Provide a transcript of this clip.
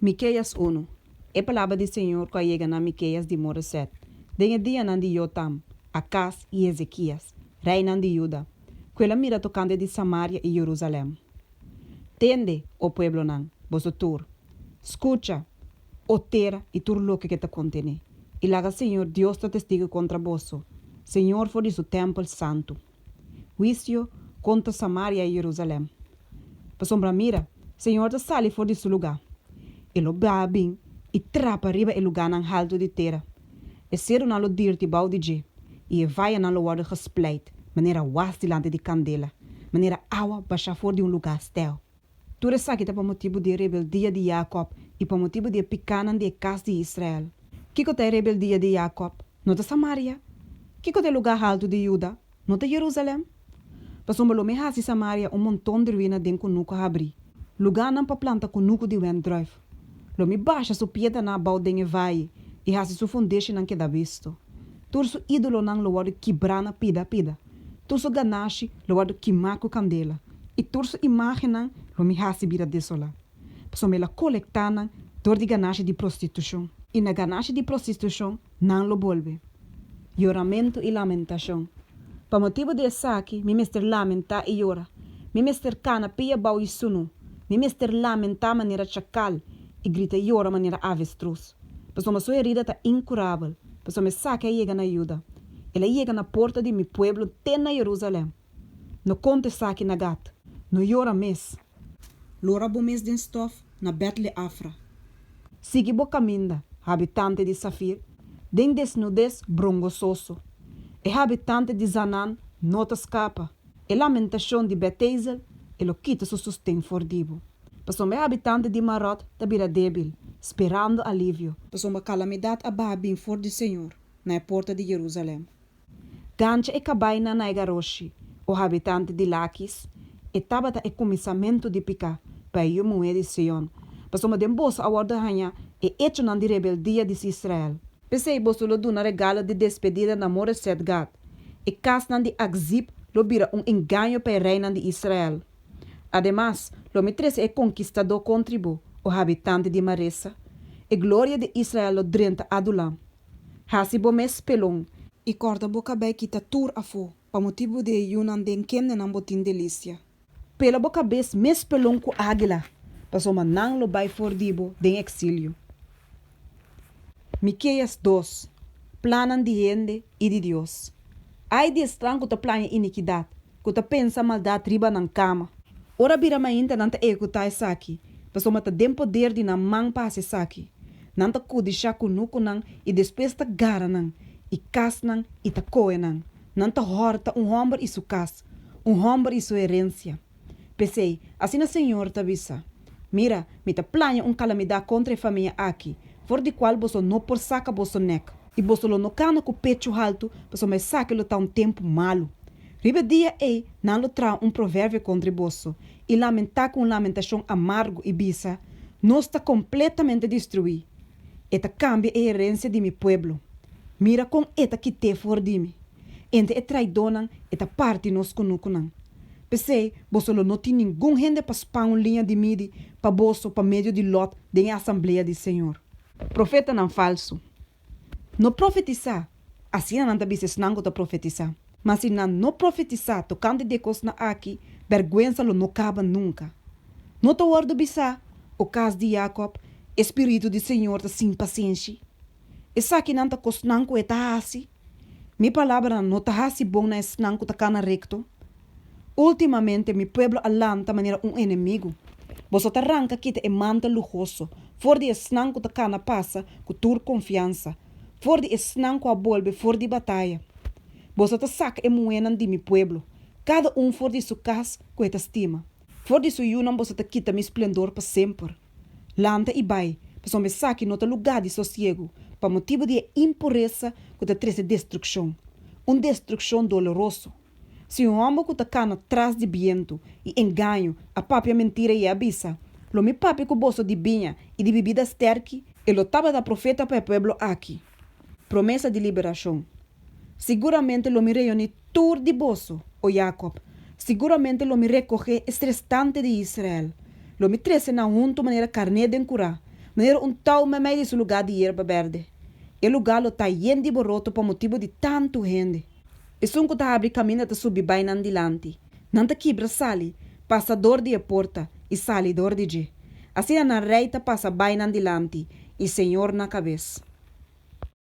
Mikeas 1. A palavra do Senhor que chega na Mikeas de Moro 7. Denha dia nan de Yotam, Acas e Ezequias, rei nan de Juda. Quella mira tocante de Samaria e Jerusalém. Tende, o pueblo nan, vosso tur. Escucha, o terra e tur lo que te contene. E laga Senhor Deus te testigo contra vosso. Senhor for de su templo santo. Juicio contra Samaria e Jerusalém. Pa sombra mira, Senhor te sali for de su lugar. Ele babin e trapa riba e lugar nan halto de terra. E ser na lo dirti bau de je. E vai na lo worden gespleit. Maneira was dilante de candela. Maneira awa baixa for de lugar stel. Tudo isso aqui para motivo de rebeldia de Jacob e para motivo de picanan de casa de Israel. Kiko te rebeldia de Jacob? Não te Samaria? Kiko te lugar alto de Juda? Não te Jerusalém? Pasomba lo me hasi Samaria montão de ruína dentro nuco abri. Lugar não para planta com nuco de wendruif. Lo me baixa su pieta na bau dengue vai e hasi su foundation nan que da visto. Tur su ídolo nan lo wadu kibrana pida. Tur su ganache lo wadu kimaku candela. E tur su imagem nan lo me hasi bira desola. Pasomba la colectana door di ganache de prostituição. E na ganache de prostituição nan lo bolve. Lloramento e lamentação. Pa motivo de saque, mi mester lamenta e llora. Mi mester cana pia bau e sunu. Mi mester lamenta maneira chacal e grita e llora maneira avestruz. Pasoma sua herida tá incurável. Pasoma saque e chega na ajuda. Ela chega na porta de mi pueblo ten na Jerusalém. No conte saque na gat. No llora mes. Lora bo mes den stof na Betle Afra. Sigue bo caminda, habitante de Safir. Den desnudez brongososo. E habitante de Zanan nota escapa. E lamentação de Betezel, ele quita seu sustento fordivo. Passou habitante de Marot, da bira débil, esperando alívio. Passou uma calamidade ababim for do Senhor, na porta de Jerusalém. Gancha e cabaina na Egaroshi, o habitante de Laquis, e tabata e comissamento de pica, para o moe de Sion. Passou uma dembosa a ordem ranha e hecho nan de rebeldia de Israel. Pensei bosso lo duna regalo de despedida na Mora Sedgat. E cas nan de Akzib lo bira engano para reina de Israel. Además, lo metrese é conquistador contribu, o habitante de Maresa, e glória de Israel lo drenta adulam. Hasi bomes pelong, e corta boca bem kita tur afo, pa motivo de yunan den kende nan botin delícia. Pela boca bes mes pelong ku águila, pa soma nang lo bai fordibo den exílio. Mikeas 2. Planan de ende e de Deus. Ai de estranho que plana iniquidade, que pensa maldade riba nan cama. Ora bira mainta nanta ekutai saki, paso mata den poder de na mang pase saki. Nanta kudisha kunuku nang e depois ta gara nang, e kas nang e ta koe nang. Nanta horta homem e su cas, homem e sua herência. Pensei, assim o Senhor te avisa. Mira, me ta plana calamidade contra a família aqui, for de qual você não por saca você neck. E você não cana com pecho alto, você me saca lo tá tempo malo. Riba dia não lo tra provérbio contra você. E lamentar com lamentação amargo e bisa, não está completamente destruído. Eta cambia a herência de mi pueblo. Mira com eta que te for de mim. Ente é traidona, eta parte nos conucunan. Pensei, você não tem nenhum gente para spar linha de midi, para bolso, para meio de lot, de assembleia de Senhor. Profeta não falso. Não profetizar. Assim não está bises não está profetizar. Mas se não profetizar, tocando de coisa aqui, vergonha não acaba nunca. Não te ordo bisa, o caso de Jacob, Espírito do Senhor está sem paciência. Essa aqui não está cosnanco e tá assim. Minha palavra não está assim bom na esnanco tá cana recto. Ultimamente, meu pueblo alanta maneira inimigo. Você tá arranca aqui e manta lujoso. For de esnanco tá cana passa, com tur confiança. For de esnanco a bolbe, for de batalha. Você tá saca e moenan de meu pueblo. Cada for de sua casa, com esta estima. For de sua yunam, você tá quita meu esplendor para sempre. Lanta e bai, para me saque nota lugar de sossego, para motivo de impureza, que tá traz destruição. Destruição doloroso. Se homem que tá cana atrás de viento e engano, a papia mentira e abisa, lo me papi com bolso de vinha e de bebida sterke, e lo tava da profeta para o pueblo aqui. Promessa de liberação. Seguramente lo me reúne tur de bolso, o Jacob. Seguramente lo me recoge estrestante de Israel. Lo me trece na junto maneira carne de encurá, Maneira tal me meio desse lugar de erva verde. E lugar lo tá de boroto por motivo de tanto gente. E sunco tá abre caminho tá subir bem andilante. Não tá quebra sali, passador de a porta e salidor de je. Assim na reita passa bem andilante e senhor na cabeça.